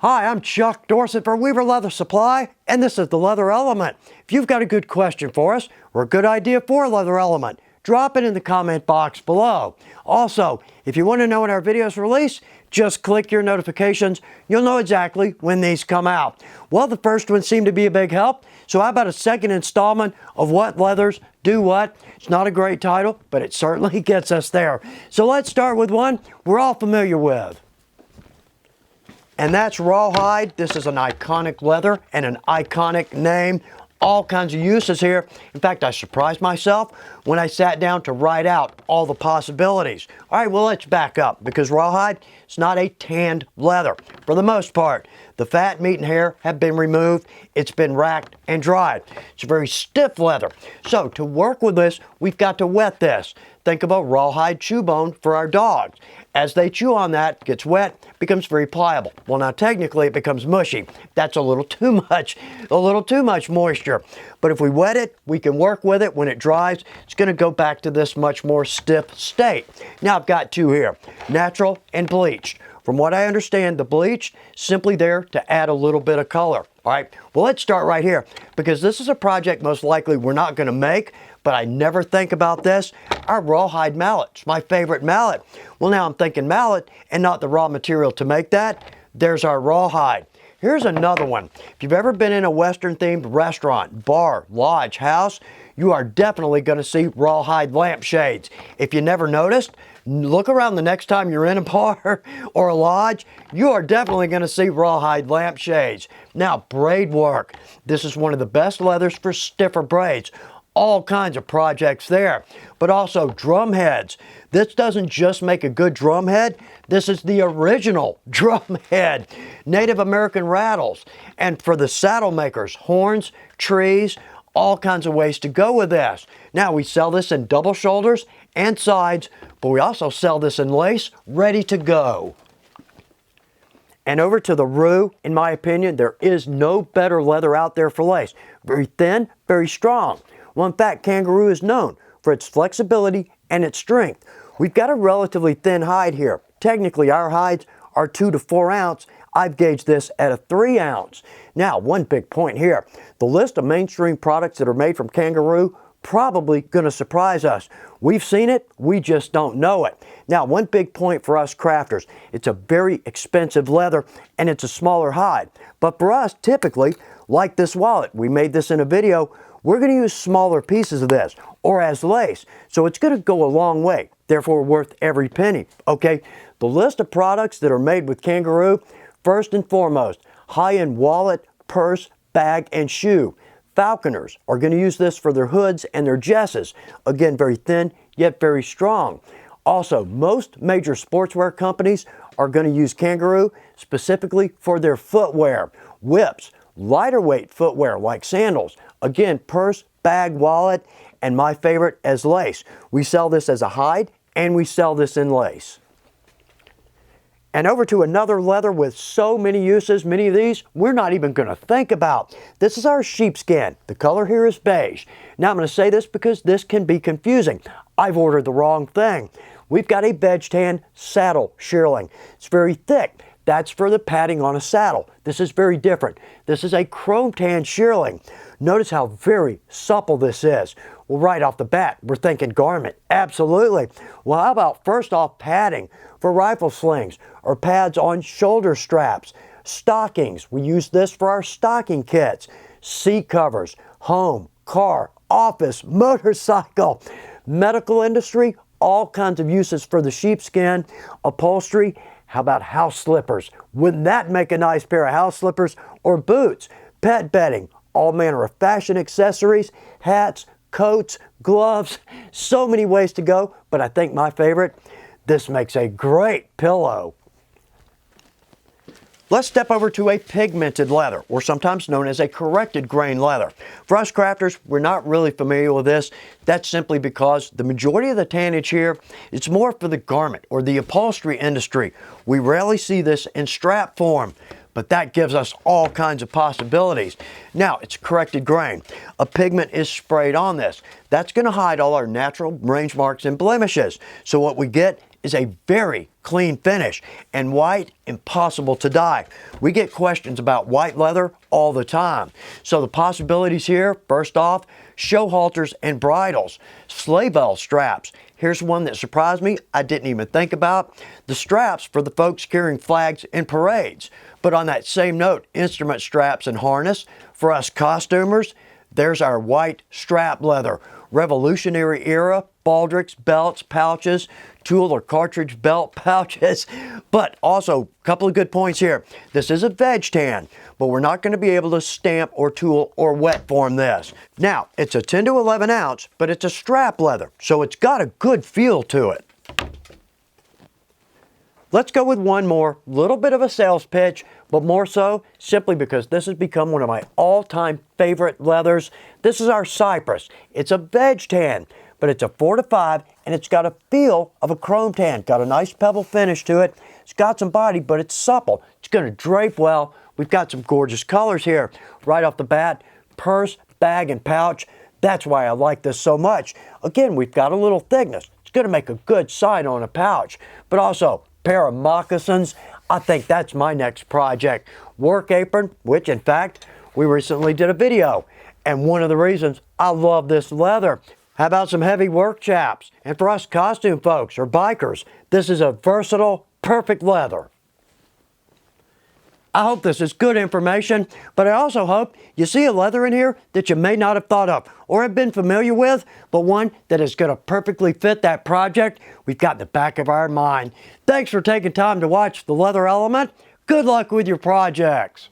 Hi, I'm Chuck Dorsett for Weaver Leather Supply, and this is the Leather Element. If you've got a good question for us or a good idea for a Leather Element, drop it in the comment box below. Also, if you want to know when our videos release, just click your notifications. You'll know exactly when these come out. Well, the first one seemed to be a big help, so how about a second installment of What Leathers Do What? It's not a great title, but it certainly gets us there. So let's start with one we're all familiar with. And that's Rawhide. This is an iconic leather and an iconic name. All kinds of uses here. In fact, I surprised myself when I sat down to write out all the possibilities. All right, well, let's back up because Rawhide is not a tanned leather for the most part. The fat, meat, and hair have been removed. It's been racked and dried. It's a very stiff leather. So to work with this, we've got to wet this. Think of a rawhide chew bone for our dogs. As they chew on that, it gets wet, becomes very pliable. Well, now technically it becomes mushy. That's a little too much moisture. But if we wet it, we can work with it. When it dries, it's going to go back to this much more stiff state. Now I've got two here, natural and bleached. From what I understand, the bleached simply there to add a little bit of color. All right, well, let's start right here because this is a project most likely we're not going to make, but I never think about this. Our rawhide mallet, it's my favorite mallet. Well, now I'm thinking mallet and not the raw material to make that. There's our rawhide. Here's another one. If you've ever been in a Western themed restaurant, bar, lodge, house, you are definitely going to see rawhide lampshades. If you never noticed, look around the next time you're in a bar or a lodge, you are definitely going to see rawhide lampshades. Now, braid work. This is one of the best leathers for stiffer braids. All kinds of projects there, but also drum heads. This doesn't just make a good drum head, this is the original drum head. Native American rattles, and for the saddle makers, horns, trees, all kinds of ways to go with this. Now we sell this in double shoulders and sides, but we also sell this in lace, ready to go. And over to the Roo, in my opinion, there is no better leather out there for lace. Very thin, very strong. Well, in fact, Kangaroo is known for its flexibility and its strength. We've got a relatively thin hide here. Technically, our hides are 2 to 4 ounce. I've gauged this at a 3 ounce. Now, one big point here. The list of mainstream products that are made from Kangaroo probably going to surprise us. We've seen it, we just don't know it. Now, one big point for us crafters, it's a very expensive leather and it's a smaller hide. But for us, typically, like this wallet, we made this in a video, we're going to use smaller pieces of this or as lace. So it's going to go a long way, therefore worth every penny. Okay, the list of products that are made with Kangaroo, first and foremost, high-end wallet, purse, bag, and shoe. Falconers are going to use this for their hoods and their jesses. Again, very thin, yet very strong. Also, most major sportswear companies are going to use Kangaroo specifically for their footwear. Whips, lighter weight footwear like sandals. Again, purse, bag, wallet, and my favorite as lace. We sell this as a hide and we sell this in lace. And over to another leather with so many uses, many of these we're not even going to think about. This is our sheepskin. The color here is beige. Now I'm going to say this because this can be confusing. I've ordered the wrong thing. We've got a veg tan saddle shearling. It's very thick. That's for the padding on a saddle. This is very different. This is a chrome tan shearling. Notice how very supple this is. Well, right off the bat, we're thinking garment. Absolutely. Well, how about first off padding for rifle slings or pads on shoulder straps? Stockings. We use this for our stocking kits. Seat covers, home, car, office, motorcycle, medical industry, all kinds of uses for the sheepskin, upholstery. How about house slippers? Wouldn't that make a nice pair of house slippers or boots? Pet bedding, all manner of fashion accessories, hats, coats, gloves, so many ways to go, but I think my favorite, this makes a great pillow. Let's step over to a pigmented leather, or sometimes known as a corrected grain leather. For us crafters, we're not really familiar with this. That's simply because the majority of the tannage here, it's more for the garment or the upholstery industry. We rarely see this in strap form, but that gives us all kinds of possibilities. Now, it's corrected grain. A pigment is sprayed on this. That's going to hide all our natural range marks and blemishes. So what we get is a very clean finish, and white, impossible to dye. We get questions about white leather all the time. So the possibilities here, first off, show halters and bridles, sleigh bell straps. Here's one that surprised me, I didn't even think about. The straps for the folks carrying flags in parades. But on that same note, instrument straps and harness. For us costumers, there's our white strap leather. Revolutionary era, baldricks, belts, pouches, tool or cartridge belt pouches. But also, a couple of good points here. This is a veg tan, but we're not going to be able to stamp or tool or wet form this. Now, it's a 10 to 11 ounce, but it's a strap leather, so it's got a good feel to it. Let's go with one more, little bit of a sales pitch, but more so simply because this has become one of my all-time favorite leathers. This is our Cypress. It's a veg tan, but it's a 4 to 5, and it's got a feel of a chrome tan. Got a nice pebble finish to it. It's got some body, but it's supple. It's going to drape well. We've got some gorgeous colors here. Right off the bat, purse, bag, and pouch. That's why I like this so much. Again, we've got a little thickness. It's going to make a good side on a pouch, but also pair of moccasins. I think that's my next project. Work apron, which in fact, we recently did a video. And one of the reasons I love this leather. How about some heavy work chaps? And for us costume folks or bikers, this is a versatile, perfect leather. I hope this is good information, but I also hope you see a leather in here that you may not have thought of or have been familiar with, but one that is going to perfectly fit that project we've got in the back of our mind. Thanks for taking time to watch The Leather Element. Good luck with your projects.